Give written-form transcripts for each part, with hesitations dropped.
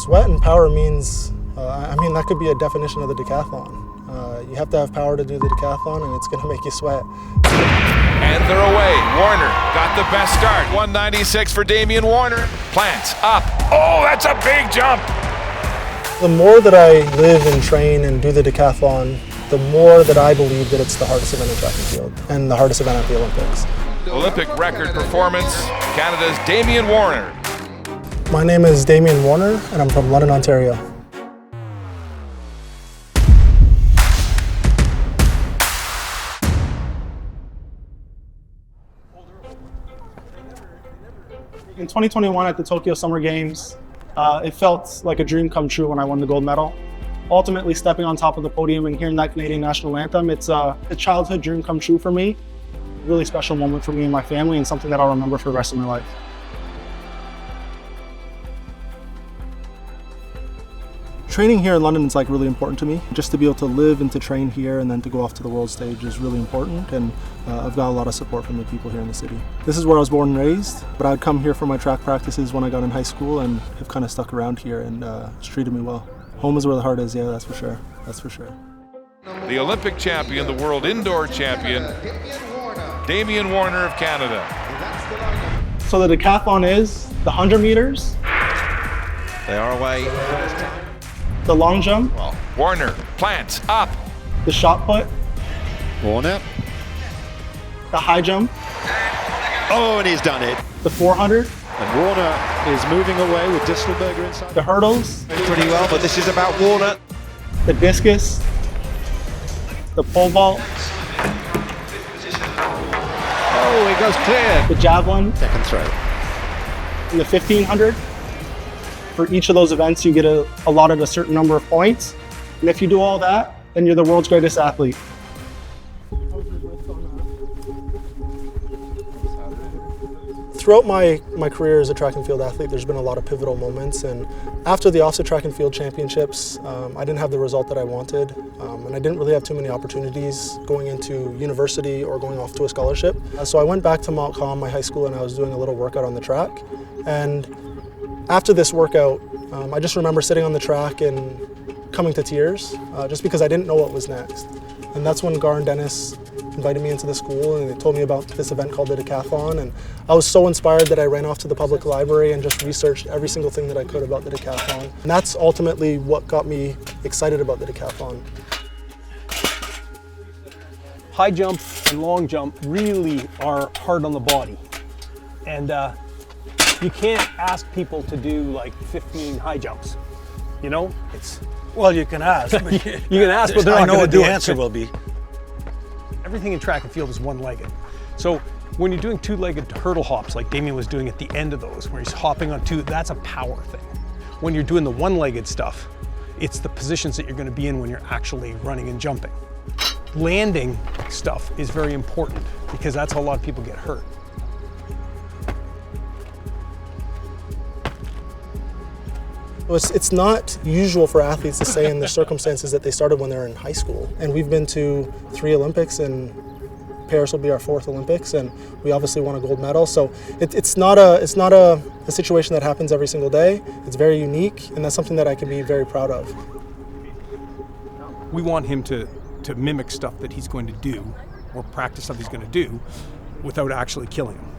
Sweat and power means, that could be a definition of the decathlon. You have to have power to do the decathlon, and it's going to make you sweat. And they're away. Warner got the best start. 196 for Damian Warner. Plants up. Oh, that's a big jump. The more that I live and train and do the decathlon, the more that I believe that it's the hardest event in track and field and the hardest event at the Olympics. Olympic record performance, Canada's Damian Warner. My name is Damian Warner, and I'm from London, Ontario. In 2021 at the Tokyo Summer Games, it felt like a dream come true when I won the gold medal. Ultimately, stepping on top of the podium and hearing that Canadian national anthem, it's a childhood dream come true for me. A really special moment for me and my family, and something that I'll remember for the rest of my life. Training here in London is really important to me. Just to be able to live and to train here and then to go off to the world stage is really important, and I've got a lot of support from the people here in the city. This is where I was born and raised, but I would come here for my track practices when I got in high school and have kind of stuck around here, and it's treated me well. Home is where the heart is, yeah, that's for sure. That's for sure. The Olympic champion, the world indoor champion, Damian Warner of Canada. So the decathlon is the 100 meters. They are away. The long jump. Warner, plants, up. The shot put. Warner. The high jump. Oh, and he's done it. The 400. And Warner is moving away with Distelberger inside. The hurdles. Pretty well, but this is about Warner. The discus. The pole vault. Oh, it goes clear. The javelin. Second throw. And the 1500. For each of those events, you get allotted a certain number of points. And if you do all that, then you're the world's greatest athlete. Throughout my career as a track and field athlete, there's been a lot of pivotal moments. And after the OFSA Track and Field Championships, I didn't have the result that I wanted. And I didn't really have too many opportunities going into university or going off to a scholarship. So I went back to Montcalm, my high school, and I was doing a little workout on the track. And after this workout, I just remember sitting on the track and coming to tears, just because I didn't know what was next. And that's when Gar and Dennis invited me into the school, and they told me about this event called the Decathlon. And I was so inspired that I ran off to the public library and just researched every single thing that I could about the Decathlon. And that's ultimately what got me excited about the Decathlon. High jump and long jump really are hard on the body. And you can't ask people to do 15 high jumps. You know, Well, you can ask. you can ask, but they're not going to do it. I know what the answer will be. Everything in track and field is one-legged. So when you're doing two-legged hurdle hops, like Damian was doing at the end of those, where he's hopping on two, that's a power thing. When you're doing the one-legged stuff, it's the positions that you're going to be in when you're actually running and jumping. Landing stuff is very important because that's how a lot of people get hurt. It's not usual for athletes to say in the circumstances that they started when they're in high school. And we've been to 3 Olympics, and Paris will be our 4th Olympics, and we obviously won a gold medal. So it's not a situation that happens every single day. It's very unique, and that's something that I can be very proud of. We want him to mimic stuff that he's going to do, or practice stuff he's going to do, without actually killing him.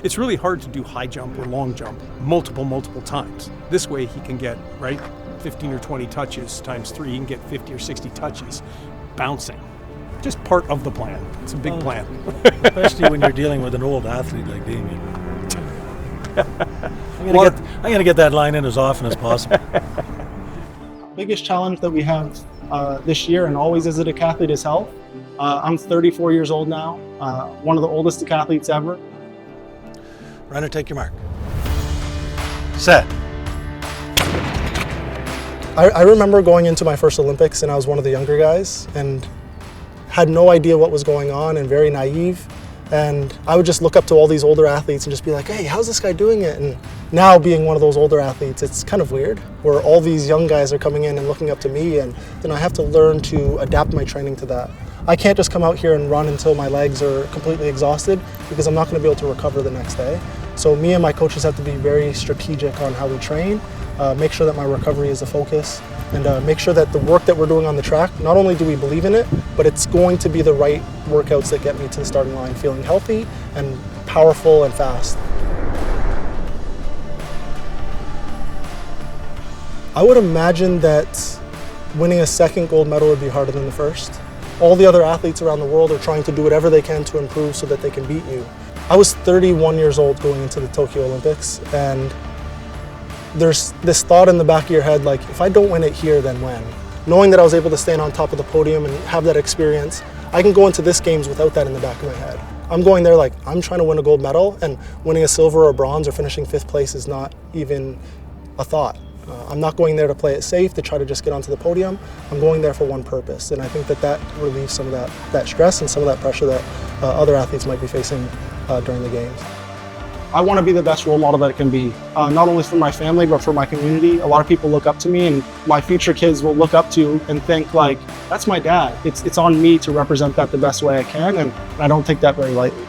It's really hard to do high jump or long jump multiple times. This way he can get, 15 or 20 touches times 3, he can get 50 or 60 touches bouncing. Just part of the plan. It's a big plan. Especially when you're dealing with an old athlete like Damian. I'm going to get that line in as often as possible. Biggest challenge that we have this year, and always as a decathlete, is health. I'm 34 years old now, one of the oldest decathletes ever. Runner, take your mark. Set. I remember going into my first Olympics, and I was one of the younger guys and had no idea what was going on and very naive. And I would just look up to all these older athletes and just be like, hey, how's this guy doing it? And now being one of those older athletes, it's kind of weird, where all these young guys are coming in and looking up to me, and then I have to learn to adapt my training to that. I can't just come out here and run until my legs are completely exhausted, because I'm not going to be able to recover the next day. So me and my coaches have to be very strategic on how we train, make sure that my recovery is a focus, and make sure that the work that we're doing on the track, not only do we believe in it, but it's going to be the right workouts that get me to the starting line feeling healthy and powerful and fast. I would imagine that winning a second gold medal would be harder than the first. All the other athletes around the world are trying to do whatever they can to improve so that they can beat you. I was 31 years old going into the Tokyo Olympics, and there's this thought in the back of your head, like, if I don't win it here, then when? Knowing that I was able to stand on top of the podium and have that experience, I can go into this games without that in the back of my head. I'm going there like, I'm trying to win a gold medal, and winning a silver or a bronze or finishing 5th place is not even a thought. I'm not going there to play it safe, to try to just get onto the podium. I'm going there for one purpose, and I think that relieves some of that stress and some of that pressure that other athletes might be facing during the games. I want to be the best role model that it can be, not only for my family, but for my community. A lot of people look up to me, and my future kids will look up to and think like, that's my dad. It's on me to represent that the best way I can, and I don't take that very lightly.